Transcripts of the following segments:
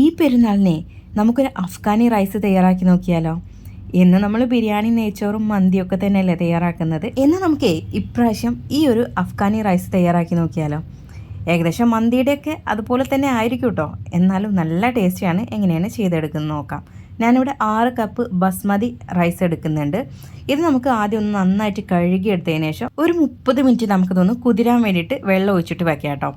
ഈ പെരുന്നാളിനെ നമുക്കൊരു അഫ്ഗാനി റൈസ് തയ്യാറാക്കി നോക്കിയാലോ. എന്ന് നമ്മൾ ബിരിയാണി, നെയ്ച്ചോറും മന്തിയൊക്കെ തന്നെയല്ലേ തയ്യാറാക്കുന്നത്. എന്ന് നമുക്ക് ഇപ്രാവശ്യം ഈ ഒരു അഫ്ഗാനി റൈസ് തയ്യാറാക്കി നോക്കിയാലോ. ഏകദേശം മന്തിയുടെയൊക്കെ അതുപോലെ തന്നെ ആയിരിക്കും കേട്ടോ, എന്നാലും നല്ല ടേസ്റ്റിയാണ്. എങ്ങനെയാണ് ചെയ്തെടുക്കുന്നത് നോക്കാം. ഞാനിവിടെ 6 കപ്പ് ബസ്മതി റൈസ് എടുക്കുന്നുണ്ട്. ഇത് നമുക്ക് ആദ്യം ഒന്ന് നന്നായിട്ട് കഴുകിയെടുത്തതിന് ശേഷം ഒരു 30 മിനിറ്റ് നമുക്കിതൊന്ന് കുതിരാൻ വേണ്ടിയിട്ട് വെള്ളം ഒഴിച്ചിട്ട് വെക്കാം കേട്ടോ.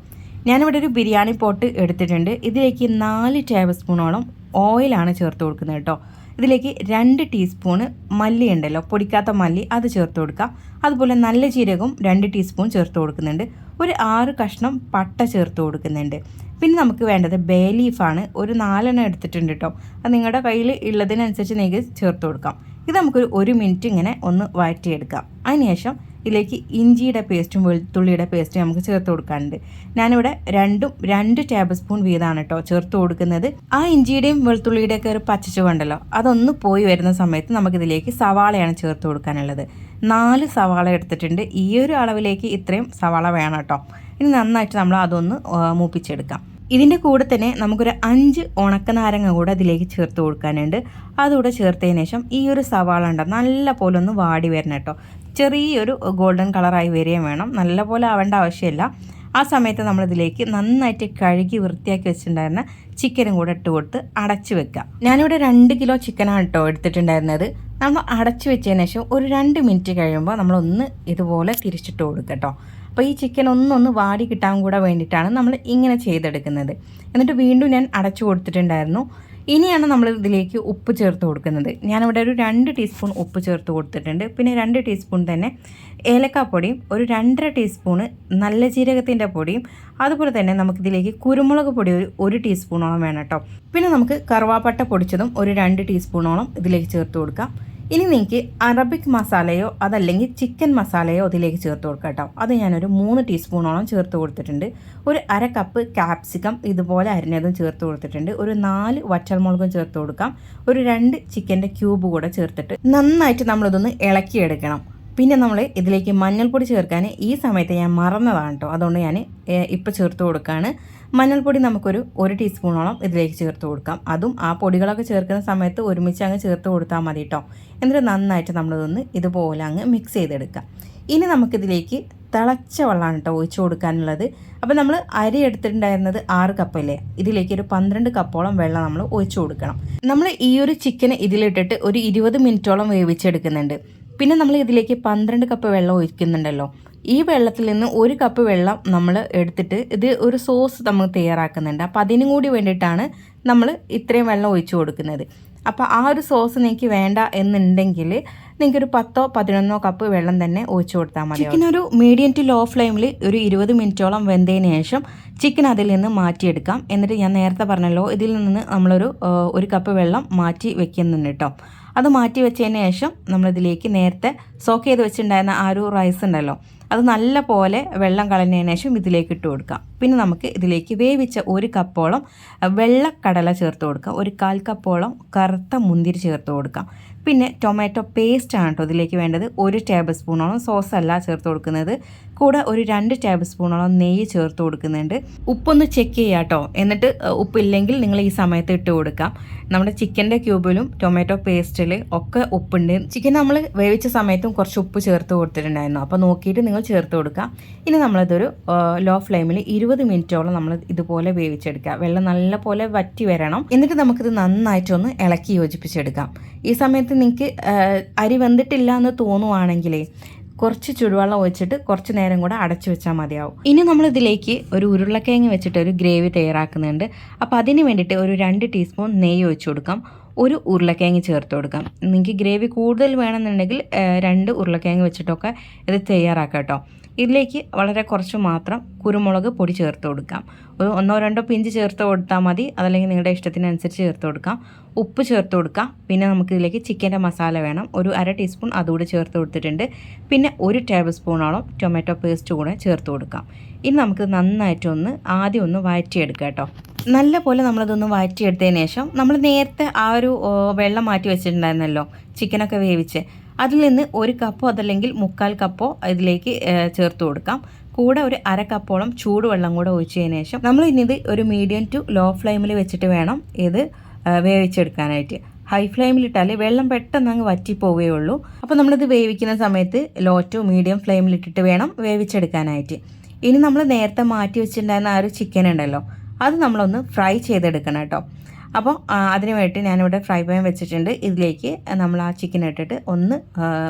ഞാനിവിടെ ഒരു ബിരിയാണി പോട്ട് എടുത്തിട്ടുണ്ട്. ഇതിലേക്ക് 4 ടേബിൾ സ്പൂണോളം ഓയിലാണ് ചേർത്ത് കൊടുക്കുന്നത് കേട്ടോ. ഇതിലേക്ക് 2 ടീസ്പൂണ് മല്ലി ഉണ്ടല്ലോ, പൊടിക്കാത്ത മല്ലി, അത് ചേർത്ത് കൊടുക്കാം. അതുപോലെ നല്ല ജീരകവും 2 ടീസ്പൂൺ ചേർത്ത് കൊടുക്കുന്നുണ്ട്. ഒരു 6 കഷ്ണം പട്ട ചേർത്ത് കൊടുക്കുന്നുണ്ട്. പിന്നെ നമുക്ക് വേണ്ടത് ബേ ലീഫാണ്. ഒരു 4 എണ്ണം എടുത്തിട്ടുണ്ട് കേട്ടോ. അത് നിങ്ങളുടെ കയ്യിൽ ഉള്ളതിനനുസരിച്ച് നിങ്ങൾക്ക് ചേർത്ത് കൊടുക്കാം. ഇത് നമുക്കൊരു 1 മിനിറ്റ് ഇങ്ങനെ ഒന്ന് വഴറ്റിയെടുക്കാം. അതിനുശേഷം ഇതിലേക്ക് ഇഞ്ചിയുടെ പേസ്റ്റും വെളുത്തുള്ളിയുടെ പേസ്റ്റും നമുക്ക് ചേർത്ത് കൊടുക്കാനുണ്ട്. ഞാനിവിടെ 2 ടേബിൾ സ്പൂൺ വീതമാണ് കേട്ടോ ചേർത്ത് കൊടുക്കുന്നത്. ആ ഇഞ്ചിയുടെയും വെളുത്തുള്ളിയുടെയും ഒക്കെ ഒരു പച്ചച്ചുവ ഉണ്ടല്ലോ, അതൊന്ന് പോയി വരുന്ന സമയത്ത് നമുക്കിതിലേക്ക് സവാളയാണ് ചേർത്ത് കൊടുക്കാനുള്ളത്. 4 സവാള എടുത്തിട്ടുണ്ട്. ഈ ഒരു അളവിലേക്ക് ഇത്രയും സവാള വേണം കേട്ടോ. ഇനി നന്നായിട്ട് നമ്മൾ അതൊന്ന് മൂപ്പിച്ചെടുക്കാം. ഇതിൻ്റെ കൂടെ തന്നെ നമുക്കൊരു 5 ഉണക്കനാരങ്ങ കൂടെ അതിലേക്ക് ചേർത്ത് കൊടുക്കാനുണ്ട്. അതുകൂടെ ചേർത്തതിന് ശേഷം ഈ ഒരു സവാള ഉണ്ട് നല്ല പോലെ ഒന്ന് വാടി വരണം കേട്ടോ. ചെറിയൊരു ഗോൾഡൻ കളറായി വരികയും വേണം, നല്ല പോലെ ആവേണ്ട ആവശ്യമില്ല. ആ സമയത്ത് നമ്മളിതിലേക്ക് നന്നായിട്ട് കഴുകി വൃത്തിയാക്കി വെച്ചിട്ടുണ്ടായിരുന്ന ചിക്കനും കൂടെ ഇട്ട് കൊടുത്ത് അടച്ചു വെക്കുക. ഞാനിവിടെ 2 കിലോ ചിക്കനാണ് കേട്ടോ എടുത്തിട്ടുണ്ടായിരുന്നത്. നമ്മൾ അടച്ചു വെച്ചതിന് ശേഷം ഒരു 2 മിനിറ്റ് കഴിയുമ്പോൾ നമ്മളൊന്ന് ഇതുപോലെ തിരിച്ചിട്ട് കൊടുക്കുക കേട്ടോ. അപ്പോൾ ഈ ചിക്കൻ ഒന്നൊന്ന് വാടി കിട്ടാൻ കൂടെ വേണ്ടിയിട്ടാണ് നമ്മൾ ഇങ്ങനെ ചെയ്തെടുക്കുന്നത്. എന്നിട്ട് വീണ്ടും ഞാൻ അടച്ചു കൊടുത്തിട്ടുണ്ടായിരുന്നു. ഇനിയാണ് നമ്മൾ ഇതിലേക്ക് ഉപ്പ് ചേർത്ത് കൊടുക്കുന്നത്. ഞാനിവിടെ ഒരു 2 ടീസ്പൂൺ ഉപ്പ് ചേർത്ത് കൊടുത്തിട്ടുണ്ട്. പിന്നെ 2 ടീസ്പൂൺ തന്നെ ഏലക്കാപ്പൊടിയും, ഒരു 2.5 ടീസ്പൂണ് നല്ല ജീരകത്തിൻ്റെ പൊടിയും, അതുപോലെ തന്നെ നമുക്കിതിലേക്ക് കുരുമുളക് പൊടി ഒരു ടീസ്പൂണോളം വേണം കേട്ടോ. പിന്നെ നമുക്ക് കറുവാപ്പട്ട പൊടിച്ചതും ഒരു 2 ടീസ്പൂണോളം ഇതിലേക്ക് ചേർത്ത് കൊടുക്കാം. ഇനി നിങ്ങൾക്ക് അറബിക് മസാലയോ അതല്ലെങ്കിൽ ചിക്കൻ മസാലയോ ഇതിലേക്ക് ചേർത്ത് കൊടുക്കാം കേട്ടോ. അത് ഞാനൊരു 3 ടീസ്പൂണോളം ചേർത്ത് കൊടുത്തിട്ടുണ്ട്. ഒരു 1/2 കപ്പ് ക്യാപ്സിക്കം ഇതുപോലെ അരിഞ്ഞതും ചേർത്ത് കൊടുത്തിട്ടുണ്ട്. ഒരു 4 വറ്റൽമുളകും ചേർത്ത് കൊടുക്കാം. ഒരു 2 ചിക്കൻ്റെ ക്യൂബ് കൂടെ ചേർത്തിട്ട് നന്നായിട്ട് നമ്മളിതൊന്ന് ഇളക്കിയെടുക്കണം. പിന്നെ നമ്മൾ ഇതിലേക്ക് മഞ്ഞൾപ്പൊടി ചേർക്കാൻ ഈ സമയത്ത് ഞാൻ മറന്നതാണ് കേട്ടോ, അതുകൊണ്ട് ഞാൻ ഇപ്പോൾ ചേർത്ത് കൊടുക്കുകയാണ്. മഞ്ഞൾപ്പൊടി നമുക്കൊരു 1 ടീസ്പൂണോളം ഇതിലേക്ക് ചേർത്ത് കൊടുക്കാം. അതും ആ പൊടികളൊക്കെ ചേർക്കുന്ന സമയത്ത് ഒരുമിച്ച് അങ്ങ് ചേർത്ത് കൊടുത്താൽ മതി കേട്ടോ. എന്നിട്ട് നന്നായിട്ട് നമ്മളിതൊന്ന് ഇതുപോലെ അങ്ങ് മിക്സ് ചെയ്തെടുക്കാം. ഇനി നമുക്കിതിലേക്ക് തിളച്ച വെള്ളമാണ് കേട്ടോ ഒഴിച്ച് കൊടുക്കാനുള്ളത്. അപ്പോൾ നമ്മൾ അരി എടുത്തിട്ടുണ്ടായിരുന്നത് 6 കപ്പല്ലേ, ഇതിലേക്ക് ഒരു 12 കപ്പോളം വെള്ളം നമ്മൾ ഒഴിച്ച് കൊടുക്കണം. നമ്മൾ ഈ ഒരു ചിക്കൻ ഇതിലിട്ടിട്ട് ഒരു 20 മിനിറ്റോളം വേവിച്ചെടുക്കുന്നുണ്ട്. പിന്നെ നമ്മൾ ഇതിലേക്ക് 12 കപ്പ് വെള്ളം ഒഴിക്കുന്നുണ്ടല്ലോ. ഈ വെള്ളത്തിൽ നിന്ന് 1 കപ്പ് വെള്ളം നമ്മൾ എടുത്തിട്ട് ഇത് ഒരു സോസ് നമ്മൾ തയ്യാറാക്കുന്നുണ്ട്. അപ്പോൾ അതിനും കൂടി വേണ്ടിയിട്ടാണ് നമ്മൾ ഇത്രയും വെള്ളം ഒഴിച്ചു കൊടുക്കുന്നത്. അപ്പോൾ ആ ഒരു സോസ് നിങ്ങൾക്ക് വേണ്ട എന്നുണ്ടെങ്കിൽ നിങ്ങൾക്കൊരു 10-11 കപ്പ് വെള്ളം തന്നെ ഒഴിച്ചു കൊടുത്താൽ മതി. ചിക്കൻ ഒരു മീഡിയം ടു ലോ ഫ്ലെയിമിൽ ഒരു 20 മിനിറ്റോളം വെന്തതിന് ശേഷം ചിക്കൻ അതിൽ നിന്ന് മാറ്റിയെടുക്കാം. എന്നിട്ട് ഞാൻ നേരത്തെ പറഞ്ഞല്ലോ, ഇതിൽ നിന്ന് നമ്മളൊരു 1 കപ്പ് വെള്ളം മാറ്റി വെക്കുന്നുണ്ട് കേട്ടോ. അത് മാറ്റി വെച്ചതിന് ശേഷം നമ്മളിതിലേക്ക് നേരത്തെ സോക്ക് ചെയ്ത് വെച്ചിട്ടുണ്ടായിരുന്ന ആ ഒരു റൈസ് ഉണ്ടല്ലോ, അത് നല്ല പോലെ വെള്ളം കളഞ്ഞതിന് ശേഷം ഇതിലേക്ക് ഇട്ട് കൊടുക്കാം. പിന്നെ നമുക്ക് ഇതിലേക്ക് വേവിച്ച 1 കപ്പോളം വെള്ളക്കടല ചേർത്ത് കൊടുക്കാം. ഒരു 1/4 കപ്പോളം കറുത്ത മുന്തിരി ചേർത്ത് കൊടുക്കാം. പിന്നെ ടൊമാറ്റോ പേസ്റ്റാണ് കേട്ടോ ഇതിലേക്ക് വേണ്ടത്. 1 ടേബിൾ സ്പൂണോളം സോസ് അല്ല ചേർത്ത് കൊടുക്കുന്നത്. കൂടെ ഒരു 2 ടേബിൾ സ്പൂണോളം നെയ്യ് ചേർത്ത് കൊടുക്കുന്നുണ്ട്. ഉപ്പൊന്ന് ചെക്ക് ചെയ്യുക കേട്ടോ. എന്നിട്ട് ഉപ്പില്ലെങ്കിൽ നിങ്ങൾ ഈ സമയത്ത് ഇട്ട് കൊടുക്കാം. നമ്മുടെ ചിക്കൻ്റെ ക്യൂബിലും ടൊമാറ്റോ പേസ്റ്റിൽ ഒക്കെ ഉപ്പുണ്ട്. ചിക്കൻ നമ്മൾ വേവിച്ച സമയത്തും കുറച്ച് ഉപ്പ് ചേർത്ത് കൊടുത്തിട്ടുണ്ടായിരുന്നു. അപ്പോൾ നോക്കിയിട്ട് നിങ്ങൾ ചേർത്ത് കൊടുക്കാം. ഇനി നമ്മളിതൊരു ലോ ഫ്ലെയിമിൽ 20 മിനിറ്റോളം നമ്മൾ ഇതുപോലെ വേവിച്ചെടുക്കുക. വെള്ളം നല്ല പോലെ വറ്റി വരണം. എന്നിട്ട് നമുക്കിത് നന്നായിട്ടൊന്ന് ഇളക്കി യോജിപ്പിച്ചെടുക്കാം. ഈ സമയത്ത് നിങ്ങൾക്ക് അരി വെന്തിട്ടില്ല എന്ന് തോന്നുവാണെങ്കിലേ കുറച്ച് ചുടുവെള്ളം ഒഴിച്ചിട്ട് കുറച്ച് നേരം കൂടെ അടച്ചു വെച്ചാൽ മതിയാവും. ഇനി നമ്മളിതിലേക്ക് ഒരു ഉരുളക്കിഴങ്ങ് വെച്ചിട്ട് ഒരു ഗ്രേവി തയ്യാറാക്കുന്നുണ്ട്. അപ്പോൾ അതിന് വേണ്ടിയിട്ട് ഒരു 2 ടീസ്പൂൺ നെയ്യ് ഒഴിച്ച് കൊടുക്കാം. ഒരു ഉരുളക്കിഴങ്ങ് ചേർത്ത് കൊടുക്കാം. നിങ്ങൾക്ക് ഗ്രേവി കൂടുതൽ വേണമെന്നുണ്ടെങ്കിൽ 2 ഉരുളക്കിഴങ്ങ് വെച്ചിട്ടൊക്കെ ഇത് തയ്യാറാക്കാം കേട്ടോ. ഇതിലേക്ക് വളരെ കുറച്ച് മാത്രം കുരുമുളക് പൊടി ചേർത്ത് കൊടുക്കാം. ഒരു 1-2 പിഞ്ച് ചേർത്ത് കൊടുത്താൽ മതി, അതല്ലെങ്കിൽ നിങ്ങളുടെ ഇഷ്ടത്തിനനുസരിച്ച് ചേർത്ത് കൊടുക്കാം. ഉപ്പ് ചേർത്ത് കൊടുക്കാം. പിന്നെ നമുക്കിതിലേക്ക് ചിക്കൻ്റെ മസാല വേണം, ഒരു 1/2 ടീസ്പൂൺ അതുകൂടി ചേർത്ത് കൊടുത്തിട്ടുണ്ട്. പിന്നെ 1 ടേബിൾ സ്പൂണോളം ടൊമാറ്റോ പേസ്റ്റ് കൂടെ ചേർത്ത് കൊടുക്കാം. ഇനി നമുക്ക് നന്നായിട്ടൊന്ന് ആദ്യം ഒന്ന് വഴറ്റിയെടുക്കാം കേട്ടോ. നല്ല പോലെ നമ്മളതൊന്ന് വഴറ്റിയെടുത്തതിന് ശേഷം നമ്മൾ നേരത്തെ ആ ഒരു വെള്ളം മാറ്റി വെച്ചിട്ടുണ്ടായിരുന്നല്ലോ ചിക്കനൊക്കെ വേവിച്ച്, അതിൽ നിന്ന് 1 കപ്പോ അതല്ലെങ്കിൽ 3/4 കപ്പോ ഇതിലേക്ക് ചേർത്ത് കൊടുക്കാം. കൂടെ ഒരു 1/2 കപ്പോളം ചൂടുവെള്ളം കൂടെ ഒഴിച്ചതിന് ശേഷം നമ്മൾ ഇനി ഇത് ഒരു മീഡിയം ടു ലോ ഫ്ലെയിമിൽ വെച്ചിട്ട് വേണം ഇത് വേവിച്ചെടുക്കാനായിട്ട്. ഹൈ ഫ്ലെയിമിലിട്ടാൽ വെള്ളം പെട്ടെന്ന് അങ്ങ് വറ്റിപ്പോവുകയുള്ളൂ. അപ്പോൾ നമ്മളിത് വേവിക്കുന്ന സമയത്ത് ലോ ടു മീഡിയം ഫ്ലെയിമിലിട്ടിട്ട് വേണം വേവിച്ചെടുക്കാനായിട്ട്. ഇനി നമ്മൾ നേരത്തെ മാറ്റി വെച്ചിട്ടുണ്ടായിരുന്ന ആ ഒരു ചിക്കൻ ഉണ്ടല്ലോ, അത് നമ്മളൊന്ന് ഫ്രൈ ചെയ്തെടുക്കണം കേട്ടോ. അപ്പോൾ അതിന് വേണ്ടി ഞാനിവിടെ ഫ്രൈ പാൻ വെച്ചിട്ടുണ്ട്. ഇതിലേക്ക് നമ്മൾ ആ ചിക്കൻ ഇട്ടിട്ട് ഒന്ന്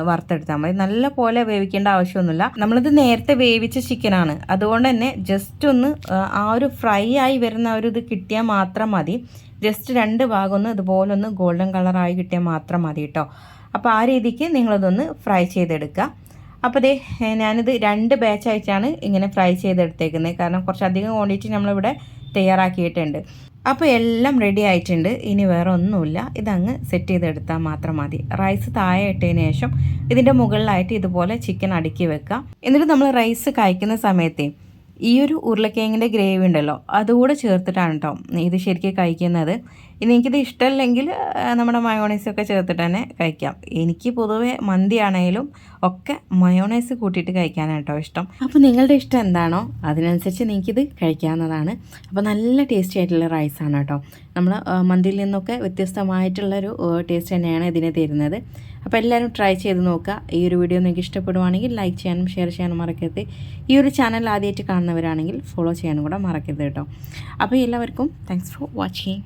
വറുത്തെടുത്താൽ മതി. നല്ല പോലെ വേവിക്കേണ്ട ആവശ്യമൊന്നുമില്ല. നമ്മളിത് നേരത്തെ വേവിച്ച ചിക്കനാണ്, അതുകൊണ്ട് തന്നെ ജസ്റ്റ് ഒന്ന് ആ ഒരു ഫ്രൈ ആയി വരുന്ന ഒരു ഇത് കിട്ടിയാൽ മാത്രം മതി. ജസ്റ്റ് 2 ഭാഗം ഒന്ന് ഇതുപോലെ ഒന്ന് ഗോൾഡൻ കളറായി കിട്ടിയാൽ മാത്രം മതി കേട്ടോ. അപ്പോൾ ആ രീതിക്ക് നിങ്ങളതൊന്ന് ഫ്രൈ ചെയ്തെടുക്കുക. അപ്പോൾ ദേ ഞാനിത് 2 ബാച്ചായിട്ടാണ് ഇങ്ങനെ ഫ്രൈ ചെയ്തെടുത്തേക്കുന്നത്. കാരണം കുറച്ചധികം ക്വാണ്ടിറ്റി നമ്മളിവിടെ തയ്യാറാക്കിയിട്ടുണ്ട്. അപ്പോൾ എല്ലാം റെഡി ആയിട്ടുണ്ട്. ഇനി വേറെ ഒന്നുമില്ല, ഇതങ്ങ് സെറ്റ് ചെയ്തെടുത്താൽ മാത്രം മതി. റൈസ് താഴെ ഇട്ടതിന് ശേഷം ഇതിൻ്റെ മുകളിലായിട്ട് ഇതുപോലെ ചിക്കൻ അടുക്കി വെക്കുക. എന്നിട്ട് നമ്മൾ റൈസ് കഴിക്കുന്ന സമയത്ത് ഈ ഒരു ഉരുളക്കിഴങ്ങിൻ്റെ ഗ്രേവി ഉണ്ടല്ലോ, അതുകൂടെ ചേർത്തിട്ടാണ് കേട്ടോ ഇത് ശരിക്കും കഴിക്കുന്നത്. ഇനി എനിക്കിത് ഇഷ്ടമല്ലെങ്കിൽ നമ്മുടെ മയോണൈസൊക്കെ ചേർത്തിട്ട് തന്നെ കഴിക്കാം. എനിക്ക് പൊതുവേ മന്തിയാണെങ്കിലും ഒക്കെ മയോണൈസ് കൂട്ടിയിട്ട് കഴിക്കാനാണ് കേട്ടോ ഇഷ്ടം. അപ്പോൾ നിങ്ങളുടെ ഇഷ്ടം എന്താണോ അതിനനുസരിച്ച് നിങ്ങൾക്കിത് കഴിക്കാവുന്നതാണ്. അപ്പോൾ നല്ല ടേസ്റ്റി ആയിട്ടുള്ള റൈസാണ് കേട്ടോ. നമ്മൾ മന്തിയിൽ നിന്നൊക്കെ വ്യത്യസ്തമായിട്ടുള്ളൊരു ടേസ്റ്റ് തന്നെയാണ് ഇതിന് തരുന്നത്. അപ്പോൾ എല്ലാവരും ട്രൈ ചെയ്ത് നോക്കുക. ഈ ഒരു വീഡിയോ നിങ്ങൾക്ക് ഇഷ്ടപ്പെടുവാണെങ്കിൽ ലൈക്ക് ചെയ്യാനും ഷെയർ ചെയ്യാനും മറക്കരുത്. ഈ ഒരു ചാനൽ ആദ്യമായിട്ട് കാണുന്നവരാണെങ്കിൽ ഫോളോ ചെയ്യാനും കൂടെ മറക്കരുത് കേട്ടോ. അപ്പോൾ എല്ലാവർക്കും താങ്ക്സ് ഫോർ വാച്ചിങ്.